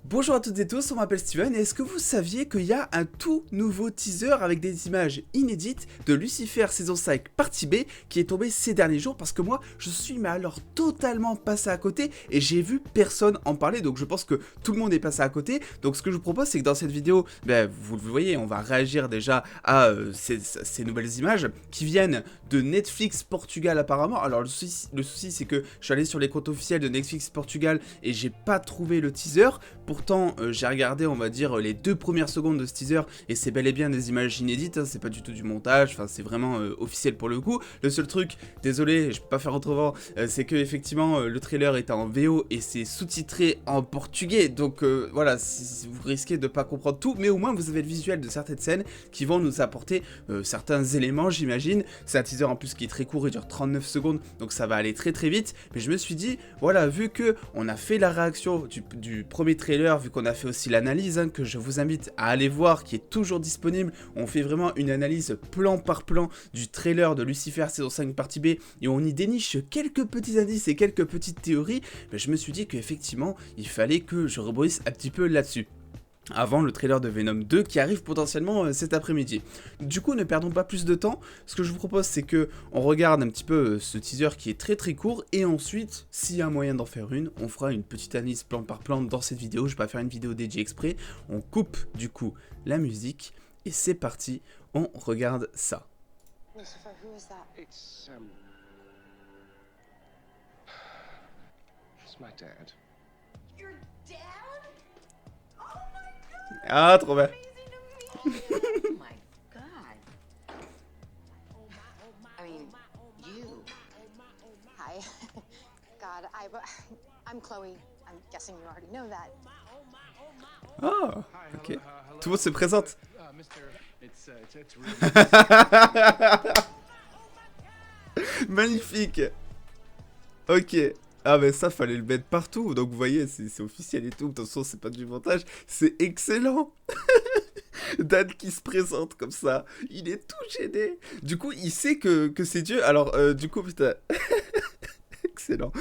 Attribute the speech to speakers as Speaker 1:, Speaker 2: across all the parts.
Speaker 1: Bonjour à toutes et tous, on m'appelle Steven et est-ce que vous saviez qu'il y a un tout nouveau teaser avec des images inédites de Lucifer saison 5 partie B qui est tombé ces derniers jours parce que moi je suis mais alors totalement passé à côté et j'ai vu personne en parler, donc je pense que tout le monde est passé à côté. Donc ce que je vous propose c'est que dans cette vidéo, vous le voyez, on va réagir déjà à ces nouvelles images qui viennent de Netflix Portugal apparemment. Alors le souci c'est que je suis allé sur les comptes officiels de Netflix Portugal et j'ai pas trouvé le teaser. Pourtant, j'ai regardé, on va dire, les 2 premières secondes de ce teaser et c'est bel et bien des images inédites, hein, c'est pas du tout du montage, enfin c'est vraiment officiel pour le coup. Le seul truc, désolé, je peux pas faire autrement, c'est que effectivement le trailer est en VO et c'est sous-titré en portugais, donc voilà, vous risquez de pas comprendre tout, mais au moins vous avez le visuel de certaines scènes qui vont nous apporter certains éléments, j'imagine. C'est un teaser en plus qui est très court, il dure 39 secondes, donc ça va aller très très vite, mais je me suis dit, voilà, vu que on a fait la réaction du premier trailer, vu qu'on a fait aussi l'analyse, hein, que je vous invite à aller voir, qui est toujours disponible. On fait vraiment une analyse plan par plan du trailer de Lucifer saison 5 partie B et on y déniche quelques petits indices et quelques petites théories. Mais je me suis dit qu'effectivement il fallait que je rebondisse un petit peu là-dessus avant le trailer de Venom 2 qui arrive potentiellement cet après-midi. Du coup, ne perdons pas plus de temps. Ce que je vous propose, c'est que on regarde un petit peu ce teaser qui est très très court et ensuite, s'il y a moyen d'en faire une, on fera une petite analyse plan par plan dans cette vidéo. Je vais pas faire une vidéo dédiée exprès. On coupe du coup la musique et c'est parti, on regarde ça.
Speaker 2: Lucifer, who is that?
Speaker 3: It's my dad.
Speaker 2: Your dad? Oh my god!
Speaker 1: Ah, trop bien.
Speaker 2: Amazing to meet you. Oh my god. I mean, you. Hi. God, I'm Chloe. I'm guessing you already know that.
Speaker 1: Ah, ok. Tout le monde se présente.
Speaker 3: It's really
Speaker 1: Magnifique. Ok. Ah mais ça fallait le mettre partout, donc vous voyez c'est officiel et tout, attention c'est pas du montage, c'est excellent. Dan qui se présente comme ça, il est tout gêné. Du coup il sait que c'est Dieu, alors du coup putain... Excellent.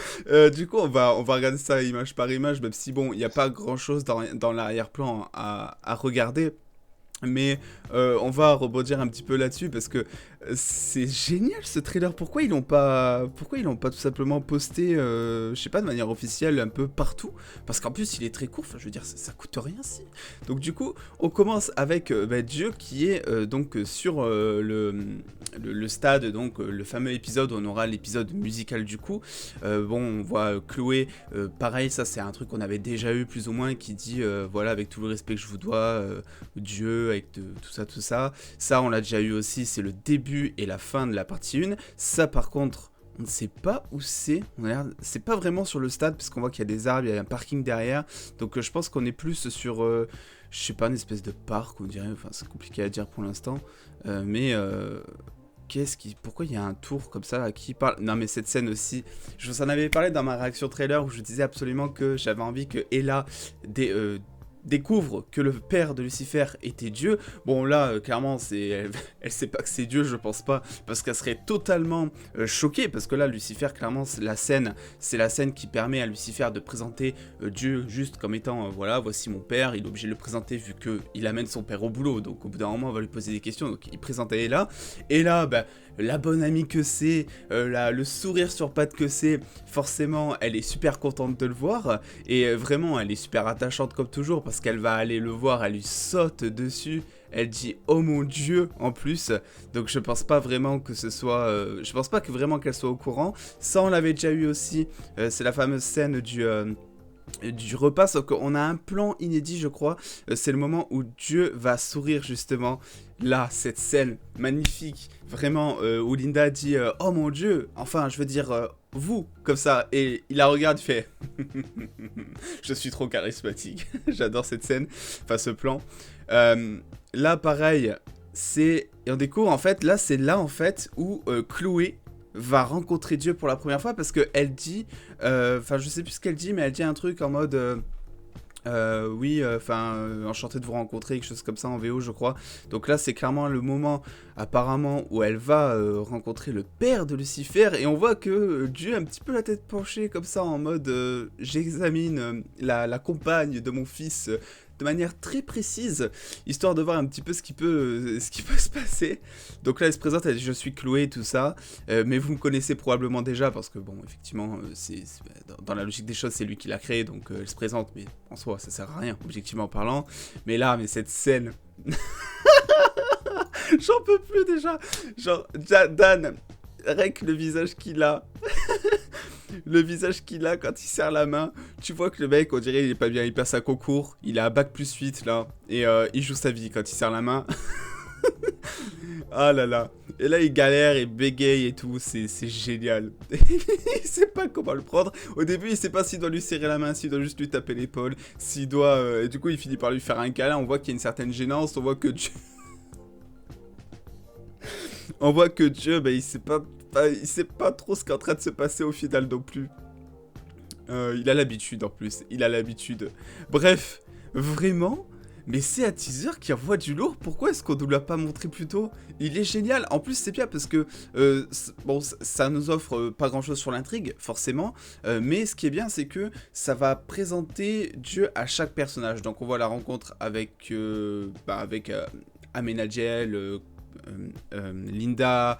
Speaker 1: Du coup on va regarder ça image par image, même si bon il n'y a pas grand chose dans l'arrière-plan à regarder. Mais on va rebondir un petit peu là-dessus parce que c'est génial ce trailer. Pourquoi ils l'ont pas tout simplement posté, je sais pas, de manière officielle un peu partout? Parce qu'en plus il est très court. Enfin, je veux dire, ça coûte rien si. Donc du coup, on commence avec Dieu qui est donc sur le stade, donc le fameux épisode où on aura l'épisode musical du coup. Bon, on voit Chloé. Pareil, ça c'est un truc qu'on avait déjà eu plus ou moins qui dit voilà, avec tout le respect que je vous dois, Dieu, avec tout ça. Ça, on l'a déjà eu aussi, c'est le début et la fin de la partie 1. Ça, par contre, on ne sait pas où c'est. C'est pas vraiment sur le stade, parce qu'on voit qu'il y a des arbres, il y a un parking derrière. Donc, je pense qu'on est plus sur, je sais pas, une espèce de parc, on dirait. Enfin, c'est compliqué à dire pour l'instant. Pourquoi il y a un tour comme ça là, qui parle? Non mais cette scène aussi, je vous en avais parlé dans ma réaction trailer où je disais absolument que j'avais envie que Ella découvre que le père de Lucifer était Dieu. Bon là clairement elle sait pas que c'est Dieu, je pense pas, parce qu'elle serait totalement choquée, parce que là Lucifer clairement c'est la scène qui permet à Lucifer de présenter Dieu juste comme étant voilà, voici mon père. Il est obligé de le présenter vu que il amène son père au boulot, donc au bout d'un moment on va lui poser des questions, donc il présente Ella et là la bonne amie que c'est, le sourire sur pattes que c'est, forcément elle est super contente de le voir et vraiment elle est super attachante comme toujours parce qu'elle va aller le voir, elle lui saute dessus, elle dit oh mon dieu en plus, donc je pense pas vraiment que ce soit, je pense pas que vraiment qu'elle soit au courant. Ça on l'avait déjà eu aussi, c'est la fameuse scène du repas, sauf qu'on a un plan inédit je crois, c'est le moment où Dieu va sourire justement. Là, cette scène magnifique, vraiment, où Linda dit oh mon dieu, enfin je veux dire vous, comme ça, et il la regarde, il fait je suis trop charismatique. J'adore cette scène, enfin ce plan. Là pareil, et on découvre en fait, là c'est là en fait où Chloé va rencontrer Dieu pour la première fois parce qu'elle dit, enfin je sais plus ce qu'elle dit, mais elle dit un truc en mode Oui, enchanté de vous rencontrer, quelque chose comme ça en VO, je crois. Donc là, c'est clairement le moment, apparemment, où elle va rencontrer le père de Lucifer. Et on voit que Dieu a un petit peu la tête penchée, comme ça, en mode j'examine la compagne de mon fils. De manière très précise, histoire de voir un petit peu ce qui peut se passer. Donc là, elle se présente, elle dit je suis Chloé, tout ça, mais vous me connaissez probablement déjà parce que bon, effectivement, dans la logique des choses, c'est lui qui l'a créé, donc elle se présente, mais en soi, ça sert à rien, objectivement parlant. Mais là, cette scène, j'en peux plus déjà. Genre, Dan, rien que le visage qu'il a. Le visage qu'il a quand il serre la main, tu vois que le mec, on dirait il est pas bien, il passe un concours, il a bac +8 là, et il joue sa vie quand il serre la main. Ah là là. Et là il galère, il bégaye et tout, c'est génial. Il sait pas comment le prendre. Au début il sait pas s'il doit lui serrer la main, s'il doit juste lui taper l'épaule, s'il doit... Et du coup il finit par lui faire un câlin, on voit qu'il y a une certaine gênance, on voit que Dieu... On voit que Dieu, il sait pas trop ce qui est en train de se passer au final non plus. Il a l'habitude en plus, il a l'habitude. Bref, vraiment, mais c'est un teaser qui envoie du lourd. Pourquoi est-ce qu'on ne nous l'a pas montré plus tôt? Il est génial. En plus, c'est bien parce que bon, ça nous offre pas grand-chose sur l'intrigue, forcément. Mais ce qui est bien, c'est que ça va présenter Dieu à chaque personnage. Donc, on voit la rencontre avec Amenadiel, Linda,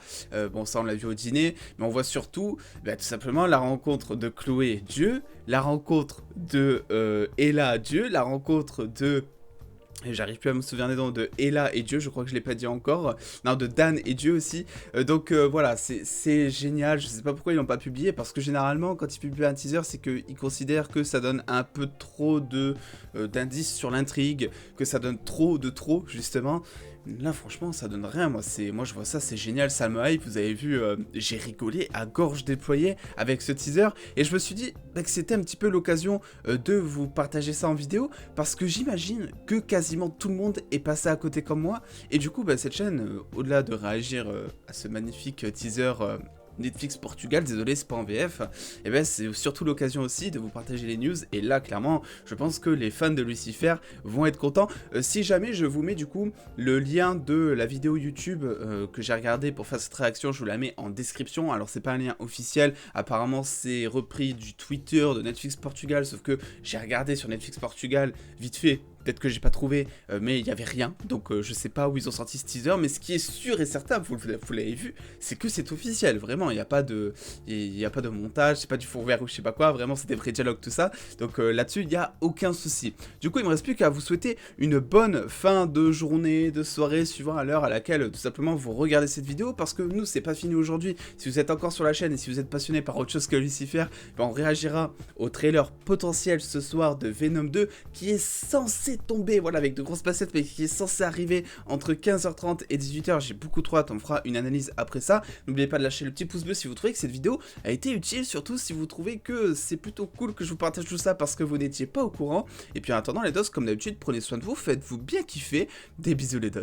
Speaker 1: bon ça on l'a vu au dîner, mais on voit surtout tout simplement la rencontre de Chloé et Dieu, la rencontre de Ella Dieu, la rencontre de... J'arrive plus à me souvenir des noms de Ella et Dieu, je crois que je l'ai pas dit encore. Non, de Dan et Dieu aussi. Donc voilà, c'est génial. Je sais pas pourquoi ils l'ont pas publié, parce que généralement, quand ils publient un teaser, c'est qu'ils considèrent que ça donne un peu trop d'indices sur l'intrigue, que ça donne trop, justement. Là, franchement, ça donne rien. Moi, je vois ça, c'est génial, ça me hype. Vous avez vu, j'ai rigolé à gorge déployée avec ce teaser. Et je me suis dit que c'était un petit peu l'occasion de vous partager ça en vidéo. Parce que j'imagine que quasiment tout le monde est passé à côté comme moi. Et du coup, cette chaîne, au-delà de réagir à ce magnifique teaser... Netflix Portugal, désolé c'est pas en VF, et c'est surtout l'occasion aussi de vous partager les news, et là clairement je pense que les fans de Lucifer vont être contents. Si jamais je vous mets du coup le lien de la vidéo YouTube que j'ai regardé pour faire cette réaction, je vous la mets en description. Alors c'est pas un lien officiel, apparemment c'est repris du Twitter de Netflix Portugal, sauf que j'ai regardé sur Netflix Portugal vite fait. Peut-être que j'ai pas trouvé, mais il n'y avait rien, donc je sais pas où ils ont sorti ce teaser, mais ce qui est sûr et certain, vous l'avez vu, c'est que c'est officiel, vraiment, il n'y a pas de montage, c'est pas du four vert ou je sais pas quoi, vraiment c'est des vrais dialogues, tout ça, donc là-dessus il n'y a aucun souci. Du coup il me reste plus qu'à vous souhaiter une bonne fin de journée, de soirée, suivant à l'heure à laquelle tout simplement vous regardez cette vidéo, parce que nous c'est pas fini aujourd'hui. Si vous êtes encore sur la chaîne et si vous êtes passionné par autre chose que Lucifer, on réagira au trailer potentiel ce soir de Venom 2, qui est censé tomber, voilà, avec de grosses facettes, mais qui est censé arriver entre 15h30 et 18h. J'ai beaucoup trop hâte, on fera une analyse après ça. N'oubliez pas de lâcher le petit pouce bleu si vous trouvez que cette vidéo a été utile, surtout si vous trouvez que c'est plutôt cool que je vous partage tout ça parce que vous n'étiez pas au courant. Et puis en attendant les dos, comme d'habitude, prenez soin de vous, faites-vous bien kiffer. Des bisous les dos.